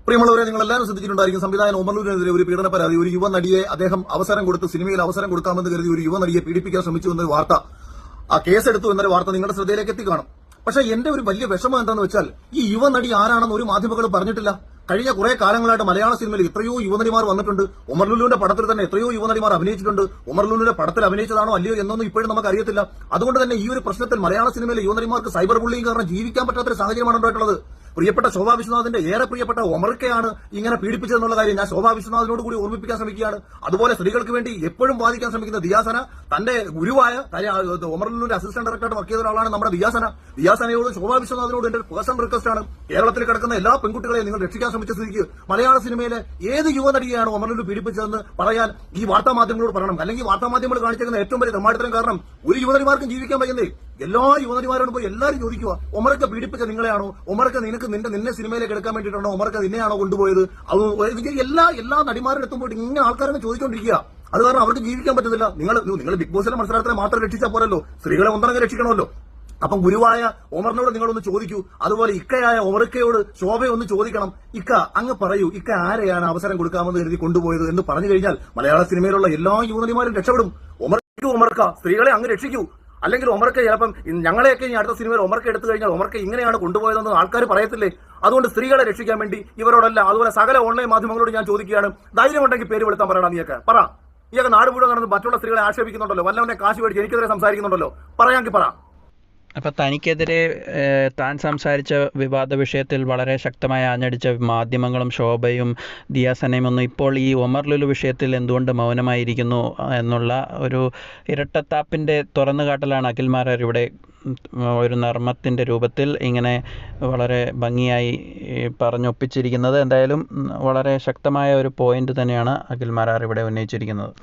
പ്രിയമുള്ളവരെ, നിങ്ങൾ എല്ലാവരും ശ്രദ്ധിച്ചിട്ടുണ്ടായിരിക്കും. സംവിധായകൻ ഒമർലൂരിനെതിരെ ഒരു പീഡന പരാതി. ഒരു യുവനടിയെ അദ്ദേഹം അവസരം കൊടുത്ത് സിനിമയിൽ അവസരം കൊടുക്കാമെന്ന് കരുതി ഒരു യുവനടിയെ പീഡിപ്പിക്കാൻ ശ്രമിച്ചു എന്നൊരു വാർത്ത, ആ കേസെടുത്തു എന്നൊരു വാർത്ത നിങ്ങളുടെ ശ്രദ്ധയിലേക്ക് എത്തിക്കാണും. പക്ഷെ എന്റെ ഒരു വലിയ വിഷമം എന്താണെന്ന് വെച്ചാൽ, ഈ യുവനടി ആരാണെന്ന് ഒരു മാധ്യമങ്ങളും പറഞ്ഞിട്ടില്ല. കഴിഞ്ഞ കുറെ കാലങ്ങളായിട്ട് മലയാള സിനിമയിൽ എത്രയോ യുവനടിമാർ വന്നിട്ടുണ്ട്. ഉമർലുലുവിന്റെ പടത്തിൽ തന്നെ എത്രയോ യുവനടിമാർ അഭിനയിച്ചിട്ടുണ്ട്. ഉമർലുലുവിന്റെ പടത്തിൽ അഭിനയിച്ചതാണോ അല്ലയോ എന്നൊന്നും ഇപ്പോഴും നമുക്ക് അറിയത്തില്ല. അതുകൊണ്ട് തന്നെ ഈ ഒരു പ്രശ്നത്തിൽ മലയാള സിനിമയിലെ യുവനടിമാർക്ക് സൈബർ ബുള്ളിംഗ് കാരണം ജീവിക്കാൻ പറ്റാത്തൊരു സാഹചര്യമാണ് ഉണ്ടായിട്ടുള്ളത്. പ്രിയപ്പെട്ട ശോഭാ വിശ്വനാഥിന്റെ ഏറെ പ്രിയപ്പെട്ട ഒമർക്കയാണ് ഇങ്ങനെ പീഡിപ്പിച്ചതെന്നുള്ള കാര്യം ഞാൻ ശോഭാ വിശ്വനാഥിനോട് കൂടി ഓർമ്മിപ്പിക്കാൻ ശ്രമിക്കുകയാണ്. അതുപോലെ സ്ത്രീകൾക്ക് വേണ്ടി എപ്പോഴും വാദിക്കാൻ ശ്രമിക്കുന്ന ദിയാസന, തന്റെ ഗുരുവായ ഒമർലുവിന്റെ അസിസ്റ്റന്റ് ഡയറക്ടറായിട്ട് വർക്ക് ചെയ്ത ഒരാളാണ് നമ്മുടെ ദിയാസനയോടും ശോഭാ വിശ്വനാഥിനോട് എന്റെ പേഴ്സണൽ റിക്വസ്റ്റ് ആണ്, കേരളത്തിൽ കിടക്കുന്ന എല്ലാ പെൺകുട്ടികളെയും നിങ്ങൾ രക്ഷിക്കാൻ ശ്രമിച്ച സ്ഥിതിക്ക് മലയാള സിനിമയിലെ ഏത് യുവനടിയെയാണ് ഒമർലുലു പീഡിപ്പിച്ചതെന്ന് പറയാൻ ഈ വാർത്താ മാധ്യമങ്ങളോട് പറയണം. അല്ലെങ്കിൽ വാർത്താ മാധ്യമങ്ങൾ കാണിച്ചിരിക്കുന്ന ഏറ്റവും വലിയ തെമ്മാടിത്തരം കാരണം ഒരു യുവനടിമാർക്കും ജീവിക്കാൻ വയ്യുന്നേ. എല്ലാ യുവനടിമാരോടും പോയി എല്ലാവരും ചോദിക്കുക, ഒമർക്ക പീഡിപ്പിച്ച നിങ്ങളെയാണോ? ഒമർക്ക നിന്നെ സിനിമയിലേക്ക് എടുക്കാൻ വേണ്ടിയിട്ടാണോ? ഒമർക്ക നിന്നെയാണോ കൊണ്ടുപോയത്? എല്ലാ നടിമാരുടെ എത്തുമ്പോൾ ഇങ്ങനെ ആൾക്കാരെ ചോദിച്ചുകൊണ്ടിരിക്കുക. അത് കാരണം അവർക്ക് ജീവിക്കാൻ പറ്റുന്നില്ല. നിങ്ങൾ ബിഗ് ബോസിലെ മത്സരത്തിനെ മാത്രം രക്ഷിച്ചാൽ പോരല്ലോ, സ്ത്രീകളെ ഒന്നടങ്കം രക്ഷിക്കണമല്ലോ. അപ്പം ഗുരുവായ ഒമറിനോട് നിങ്ങളൊന്ന് ചോദിക്കൂ. അതുപോലെ ഇക്കയായ ഒമർക്കയോട് ശോഭയൊന്ന് ചോദിക്കണം. ഇക്ക അങ്ങ് പറയൂ, ഇക്ക ആരെയാണ് അവസരം കൊടുക്കാമെന്ന് കരുതി കൊണ്ടുപോയത് എന്ന് പറഞ്ഞു കഴിഞ്ഞാൽ മലയാള സിനിമയിലുള്ള എല്ലാ യുവനടിമാരും രക്ഷപ്പെടും. ഒമർക്ക സ്ത്രീകളെ അങ്ങ് രക്ഷിക്കൂ. അല്ലെങ്കിൽ ഒമർക്ക ചിലപ്പം ഞങ്ങളെയൊക്കെ ഈ അടുത്ത സിനിമയിൽ ഒമർക്ക എടുത്തു കഴിഞ്ഞാൽ ഒമർക്ക ഇങ്ങനെയാണ് കൊണ്ടുപോയതെന്ന് ആൾക്കാർ പറയത്തില്ലേ? അതുകൊണ്ട് സ്ത്രീകളെ രക്ഷിക്കാൻ വേണ്ടി ഇവരോടല്ല, അതുപോലെ സകല ഓൺലൈൻ മാധ്യമങ്ങളോട് ഞാൻ ചോദിക്കുകയാണ്, ധൈര്യമുണ്ടെങ്കിൽ പേര് വെളുത്താൻ പറയണം. നീയൊക്കെ പറ. നീയൊക്കെ നാട് മുഴുവൻ നടന്ന് മറ്റുള്ള സ്ത്രീകളെ ആക്ഷേപിക്കുന്നുണ്ടല്ലോ, വല്ലവന്റെ കാശ് മേടിച്ച് എനിക്കെതിരെ സംസാരിക്കുന്നുണ്ടല്ലോ, പറയാമെങ്കിൽ പറ. അപ്പോൾ തനിക്കെതിരെ താൻ സംസാരിച്ച വിവാദ വിഷയത്തിൽ വളരെ ശക്തമായി ആഞ്ഞടിച്ച മാധ്യമങ്ങളും ശോഭയും ദിയാസനയും ഒന്നും ഇപ്പോൾ ഈ ഒമർലുലു വിഷയത്തിൽ എന്തുകൊണ്ട് മൗനമായിരിക്കുന്നു എന്നുള്ള ഒരു ഇരട്ടത്താപ്പിൻ്റെ തുറന്നുകാട്ടലാണ് അഖിൽ മാരാർ ഇവിടെ ഒരു നർമ്മത്തിൻ്റെ രൂപത്തിൽ ഇങ്ങനെ വളരെ ഭംഗിയായി പറഞ്ഞൊപ്പിച്ചിരിക്കുന്നത്. എന്തായാലും വളരെ ശക്തമായ ഒരു പോയിന്റ് തന്നെയാണ് അഖിൽ മാരാർ ഇവിടെ ഉന്നയിച്ചിരിക്കുന്നത്.